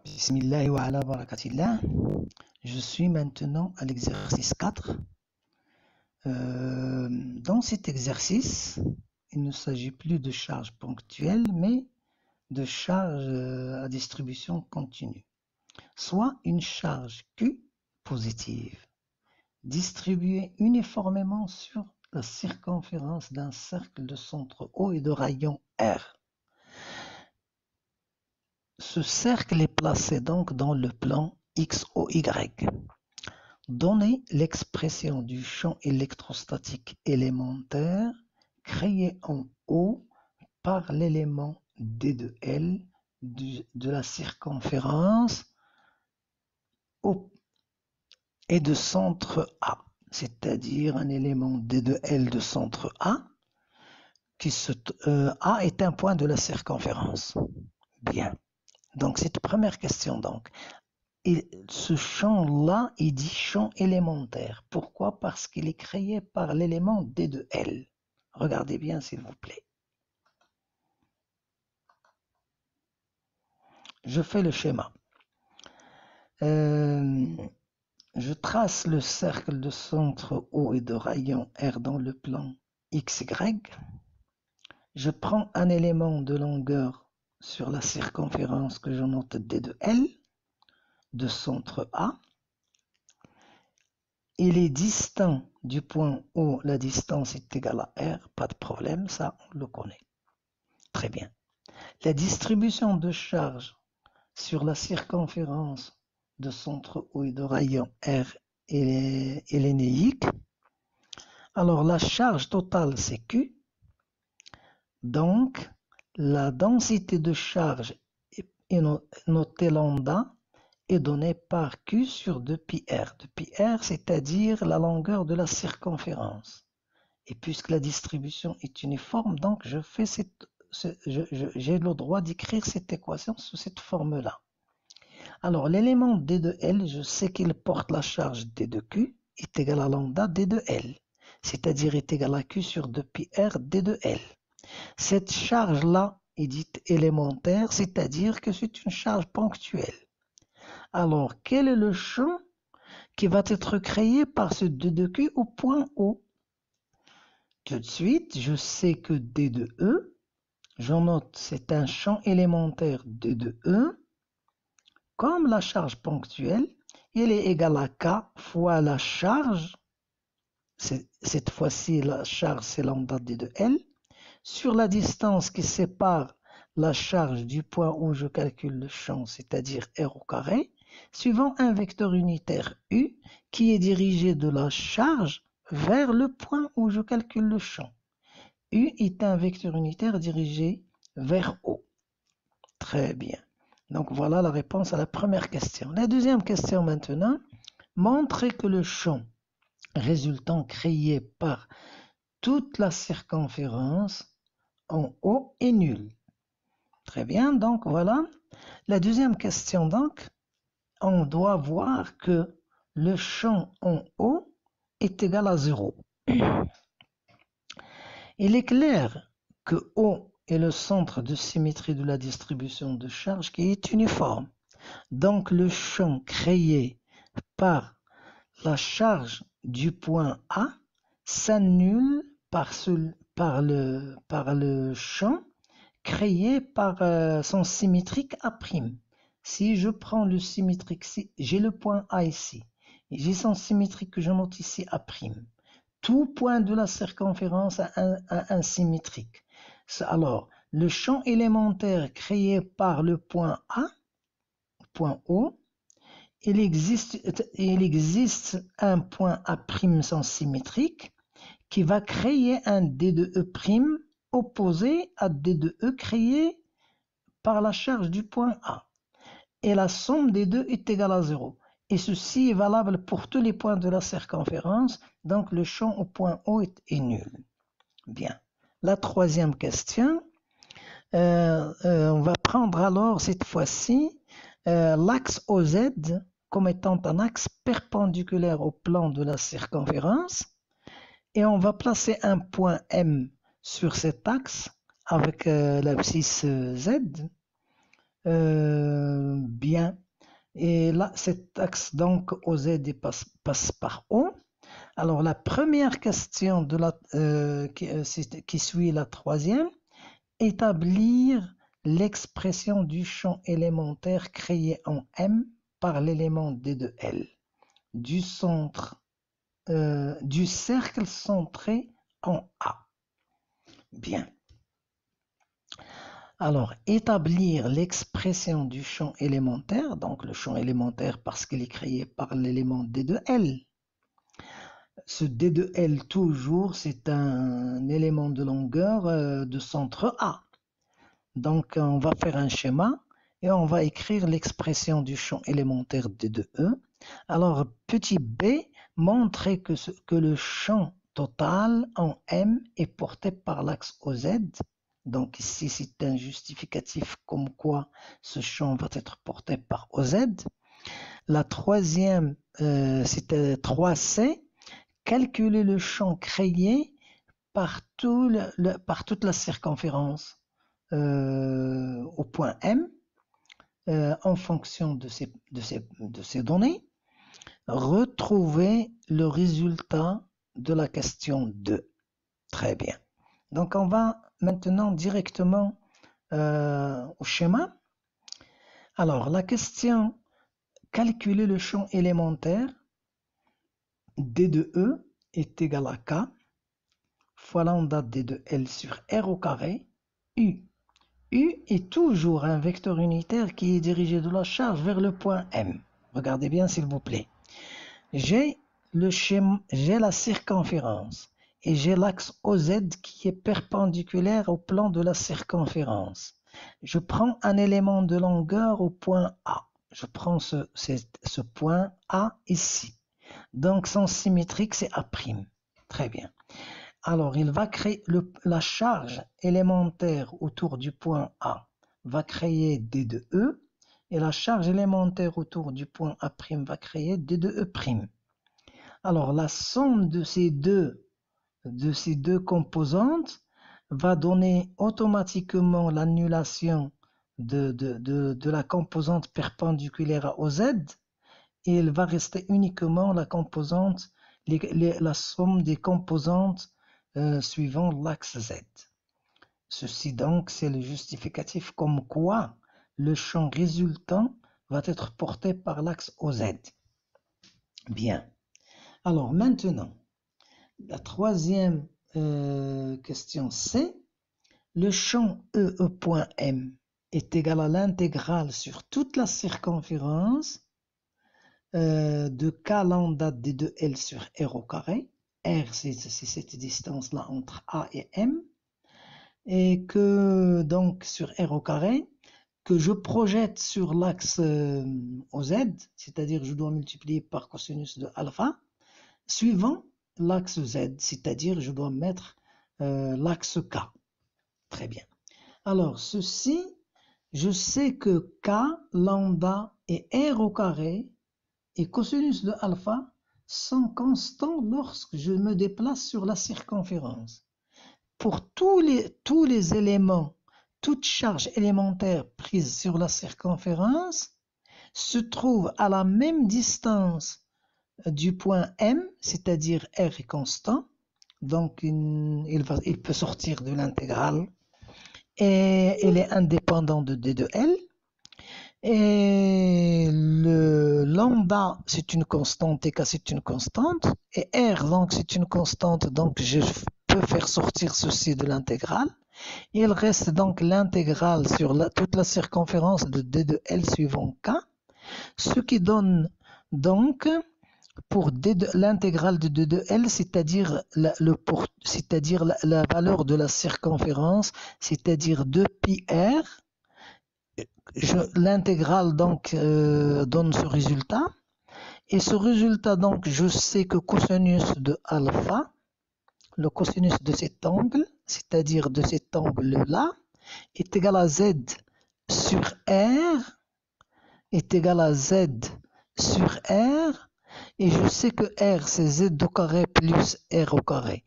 Bismillah wa ala barakatillah. Je suis maintenant à l'exercice 4. Dans cet exercice, il ne s'agit plus de charge ponctuelle, mais de charge à distribution continue. Soit une charge Q positive, distribuée uniformément sur la circonférence d'un cercle de centre O et de rayon R. Ce cercle est placé donc dans le plan XOY. Donnez l'expression du champ électrostatique élémentaire créé en O par l'élément D de L de la circonférence O et de centre A, c'est-à-dire un élément D de L de centre A, A est un point de la circonférence. Bien. Donc, cette première question, donc. Et ce champ-là, il dit champ élémentaire. Pourquoi? Parce qu'il est créé par l'élément D de L. Regardez bien, s'il vous plaît. Je fais le schéma. Je trace le cercle de centre O et de rayon R dans le plan XY. Je prends un élément de longueur sur la circonférence que je note D de L, de centre A. Il est distant du point O, la distance est égale à R, pas de problème, ça on le connaît. Très bien. La distribution de charge sur la circonférence de centre O et de rayon R est néique. Alors la charge totale c'est Q. Donc la densité de charge est notée lambda est donnée par Q sur 2πr. 2πr, c'est-à-dire la longueur de la circonférence. Et puisque la distribution est uniforme, donc j'ai le droit d'écrire cette équation sous cette forme-là. Alors l'élément D de L, je sais qu'il porte la charge D de Q est égal à lambda D de L, c'est-à-dire est égal à Q sur 2πr D de L. Cette charge-là est dite élémentaire, c'est-à-dire que c'est une charge ponctuelle. Alors, quel est le champ qui va être créé par ce D de Q au point O? Tout de suite, je sais que D de E, j'en note, c'est un champ élémentaire D de E. Comme la charge ponctuelle, il est égal à K fois la charge, cette fois-ci la charge c'est lambda D de L, sur la distance qui sépare la charge du point où je calcule le champ, c'est-à-dire R au carré, suivant un vecteur unitaire U qui est dirigé de la charge vers le point où je calcule le champ. U est un vecteur unitaire dirigé vers O. Très bien. Donc voilà la réponse à la première question. La deuxième question maintenant, montrer que le champ résultant créé par toute la circonférence en O est nul. Très bien, donc voilà. La deuxième question donc, on doit voir que le champ en O est égal à 0. Il est clair que O est le centre de symétrie de la distribution de charge qui est uniforme. Donc le champ créé par la charge du point A s'annule par le champ créé par son symétrique A'. Si je prends le symétrique, j'ai le point A ici, et j'ai son symétrique que je note ici A'. Tout point de la circonférence a un symétrique. Alors, le champ élémentaire créé par le point A, point O, il existe un point A' sans symétrique qui va créer un D de E' opposé à D de E créé par la charge du point A. Et la somme des deux est égale à 0. Et ceci est valable pour tous les points de la circonférence, donc le champ au point O est nul. Bien. La troisième question, on va prendre alors cette fois-ci l'axe OZ comme étant un axe perpendiculaire au plan de la circonférence, et on va placer un point M sur cet axe avec l'abscisse Z. Bien. Bien. Et là, cet axe donc OZ passe par O. Alors, la première question qui suit la troisième, établir l'expression du champ élémentaire créé en M par l'élément D de L du cercle centré en A. Bien. Alors, établir l'expression du champ élémentaire, donc le champ élémentaire parce qu'il est créé par l'élément D de L. Ce D de L, toujours, c'est un élément de longueur de centre A. Donc, on va faire un schéma et on va écrire l'expression du champ élémentaire D de E. Alors, petit b, montrer que le champ total en M est porté par l'axe OZ. Donc ici, c'est un justificatif comme quoi ce champ va être porté par OZ. La troisième, c'était 3C, calculer le champ créé par toute la circonférence au point M en fonction de ces données. Retrouver le résultat de la question 2. Très bien. Donc, on va maintenant directement au schéma. Alors, la question, calculer le champ élémentaire D de E est égal à K fois lambda D de L sur R au carré, U. U est toujours un vecteur unitaire qui est dirigé de la charge vers le point M. Regardez bien, s'il vous plaît. J'ai la circonférence et j'ai l'axe OZ qui est perpendiculaire au plan de la circonférence. Je prends un élément de longueur au point A. Je prends ce point A ici. Donc, son symétrique, c'est A'. Très bien. Alors, il va créer la charge élémentaire autour du point A va créer D de E. Et la charge élémentaire autour du point A' va créer D de E'. Alors, la somme de ces deux composantes va donner automatiquement l'annulation de la composante perpendiculaire à OZ et il va rester uniquement la somme des composantes suivant l'axe Z. Ceci donc, c'est le justificatif comme quoi le champ résultant va être porté par l'axe OZ. Bien. Alors maintenant, la troisième question c'est, le champ E.M est égal à l'intégrale sur toute la circonférence de K lambda D de L sur R au carré. R, c'est cette distance-là entre A et M. Et que, donc, sur R au carré, que je projette sur l'axe OZ, c'est-à-dire je dois multiplier par cosinus de alpha, suivant l'axe Z, c'est-à-dire je dois mettre l'axe K. Très bien. Alors, ceci, je sais que K, lambda et R au carré et cosinus de alpha sont constants lorsque je me déplace sur la circonférence. Pour tous les éléments, toute charge élémentaire prise sur la circonférence se trouve à la même distance du point M, c'est-à-dire R est constant, donc il peut sortir de l'intégrale et il est indépendant de D de L. Et le lambda, c'est une constante, et K, c'est une constante, et R, donc, c'est une constante, donc je peux faire sortir ceci de l'intégrale. Il reste donc l'intégrale sur toute la circonférence de D de L suivant K, ce qui donne donc pour l'intégrale de D de L, c'est-à-dire la valeur de la circonférence, c'est-à-dire 2πr. L'intégrale donc donne ce résultat. Et ce résultat, donc, je sais que cosinus de alpha, le cosinus de cet angle, c'est-à-dire de cet angle-là, est égal à Z sur R, est égal à Z sur R, et je sais que R, c'est Z au carré plus R au carré.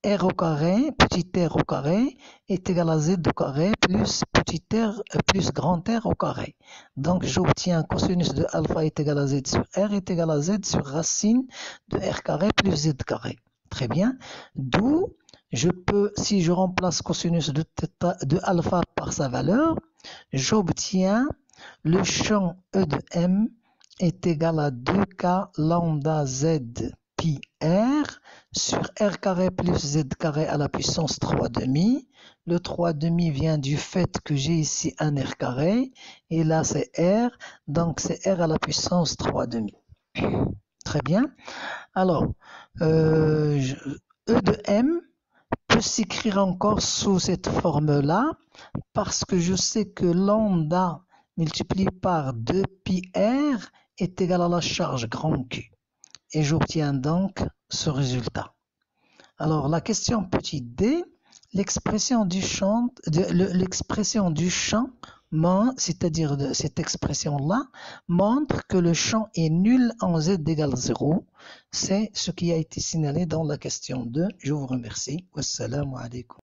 R au carré, petit r au carré, est égal à z au carré plus petit r plus grand R au carré. Donc j'obtiens cosinus de alpha est égal à z sur r est égal à z sur racine de r carré plus z carré. Très bien. D'où je peux, si je remplace cosinus de alpha par sa valeur, j'obtiens le champ E de M est égal à 2K lambda Z pi R sur R carré plus Z carré à la puissance 3 demi. Le 3 demi vient du fait que j'ai ici un R carré et là c'est R, donc c'est R à la puissance 3 demi. Très bien. Alors, E de M peut s'écrire encore sous cette forme-là parce que je sais que lambda multiplié par 2πr est égal à la charge grand Q. Et j'obtiens donc ce résultat. Alors la question petit d, l'expression du champ, c'est-à-dire de cette expression-là, montre que le champ est nul en z égale 0. C'est ce qui a été signalé dans la question 2. Je vous remercie. Wassalamu alaikum.